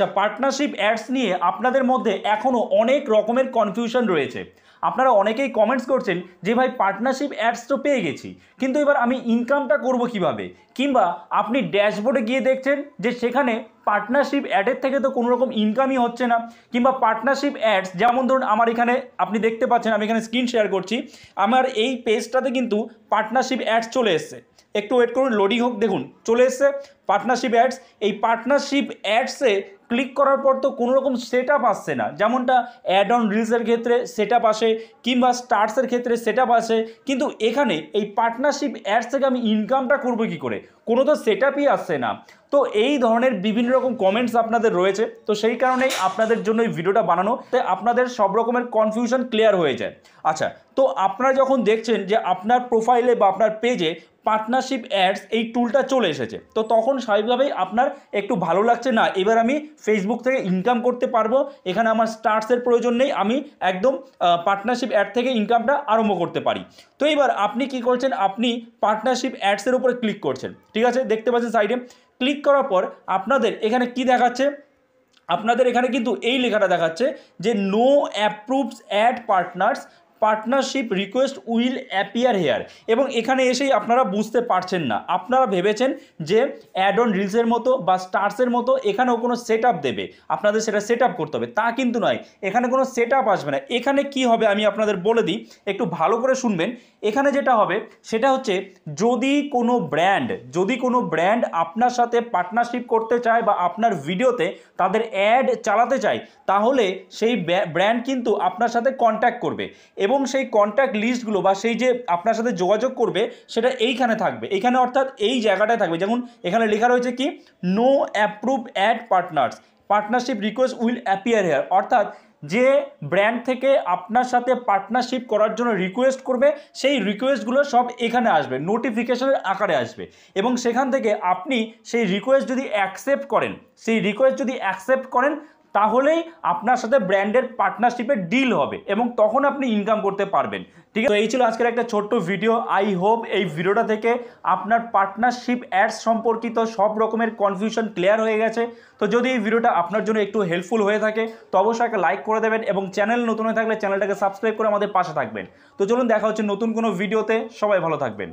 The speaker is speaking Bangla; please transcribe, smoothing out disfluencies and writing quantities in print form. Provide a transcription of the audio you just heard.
আচ্ছা, পার্টনারশিপ অ্যাডস নিয়ে আপনাদের মধ্যে এখনও অনেক রকমের কনফিউশন রয়েছে। আপনারা অনেকেই কমেন্টস করছেন যে ভাই পার্টনারশিপ অ্যাডস তো পেয়ে গেছি, কিন্তু এবার আমি ইনকামটা করব কিভাবে? কিংবা আপনি ড্যাশবোর্ডে গিয়ে দেখছেন যে সেখানে পার্টনারশিপ অ্যাডের থেকে তো কোনো রকম ইনকামই হচ্ছে না, কিংবা পার্টনারশিপ অ্যাডস যেমন ধরুন আমার এখানে আপনি দেখতে পাচ্ছেন, আমি এখানে স্ক্রিন শেয়ার করছি, আমার এই পেজটাতে কিন্তু পার্টনারশিপ অ্যাডস চলে এসছে। একটু ওয়েট করুন, লোডিং হোক, দেখুন চলে এসছে পার্টনারশিপ অ্যাডস। এই পার্টনারশিপ অ্যাডসে ক্লিক করার পর তো কোনো রকম সেট আপ আসছে না, যেমনটা অ্যাড অন রিলসের ক্ষেত্রে সেট আপ আসে কিংবা স্টার্টসের ক্ষেত্রে সেট আপ আসে, কিন্তু এখানে এই পার্টনারশিপ অ্যাডস থেকে আমি ইনকামটা করবো কী করে? কোনো তো সেট আপই আসছে না। তো এই ধরনের বিভিন্ন রকম কমেন্টস আপনাদের রয়েছে, তো সেই কারণেই আপনাদের জন্য এই ভিডিওটা বানানো, তাই আপনাদের সব রকমের কনফিউশন ক্লিয়ার হয়ে যায়। আচ্ছা, তো আপনারা যখন দেখছেন যে আপনার প্রোফাইলে বা আপনার পেজে পার্টনারশিপ অ্যাডস এই টুলটা চলে এসেছে, তো তখন স্বাভাবিকভাবেই আপনার একটু ভালো লাগছে, না এবার আমি ফেসবুক থেকে ইনকাম করতে পারবো, এখানে আমার স্টার্টসের প্রয়োজন নেই, আমি একদম পার্টনারশিপ অ্যাড থেকে ইনকামটা আরম্ভ করতে পারি। তো এবার আপনি কি করছেন, আপনি পার্টনারশিপ অ্যাডসের উপরে ক্লিক করছেন, ঠিক আছে, দেখতে পাচ্ছেন সাইডে। ক্লিক করার পর আপনাদের এখানে কি দেখাচ্ছে, আপনাদের এখানে কিন্তু এই লেখাটা দেখাচ্ছে যে no approves add partners, partnership request will appear here. এবং এখানে এসেই আপনারা বুঝতে পারছেন না, আপনারা ভেবেছেন যে অ্যাড অন রিলসের মতো বা স্টার্সের মতো এখানেও কোনো সেট আপ দেবে, আপনাদের সেটা সেট আপ করতে হবে, তা কিন্তু নয়, এখানে কোনো সেট আপ আসবে না। এখানে কি হবে আমি আপনাদের বলে দিই, একটু ভালো করে শুনবেন। এখানে যেটা হবে সেটা হচ্ছে, যদি কোনো ব্র্যান্ড আপনার সাথে পার্টনারশিপ করতে চায় বা আপনার ভিডিওতে তাদের অ্যাড চালাতে চায়, তাহলে সেই ব্র্যান্ড কিন্তু আপনার সাথে কন্ট্যাক্ট করবে এবং সেই কন্ট্যাক্ট লিস্টগুলো বা সেই যে আপনার সাথে যোগাযোগ করবে সেটা এইখানে থাকবে, এইখানে অর্থাৎ এই জায়গাটায় থাকবে। যেমন এখানে লেখা রয়েছে কি, no approve add partners, partnership request will appear here, অর্থাৎ যে ব্র্যান্ড থেকে আপনার সাথে পার্টনারশিপ করার জন্য রিকোয়েস্ট করবে, সেই রিকোয়েস্টগুলো সব এখানে আসবে, নোটিফিকেশনের আকারে আসবে, এবং সেখান থেকে আপনি সেই রিকোয়েস্ট যদি অ্যাকসেপ্ট করেন তাহলেই আপনার সাথে ব্র্যান্ডের পার্টনারশিপের ডিল হবে এবং তখন আপনি ইনকাম করতে পারবেন। ঠিক আছে, তো এই ছিল আজকের একটা ছোট্ট ভিডিও। আই হোপ এই ভিডিওটা থেকে আপনার পার্টনারশিপ অ্যাডস সম্পর্কিত সব রকমের কনফিউশন ক্লিয়ার হয়ে গেছে। তো যদি এই ভিডিওটা আপনার জন্য একটু হেল্পফুল হয়ে থাকে তো অবশ্যই একটা লাইক করে দেবেন এবং চ্যানেল নতুন হয়ে থাকলে চ্যানেলটাকে সাবস্ক্রাইব করে আমাদের পাশে থাকবেন। তো চলুন দেখা হচ্ছে নতুন কোনো ভিডিওতে, সবাই ভালো থাকবেন।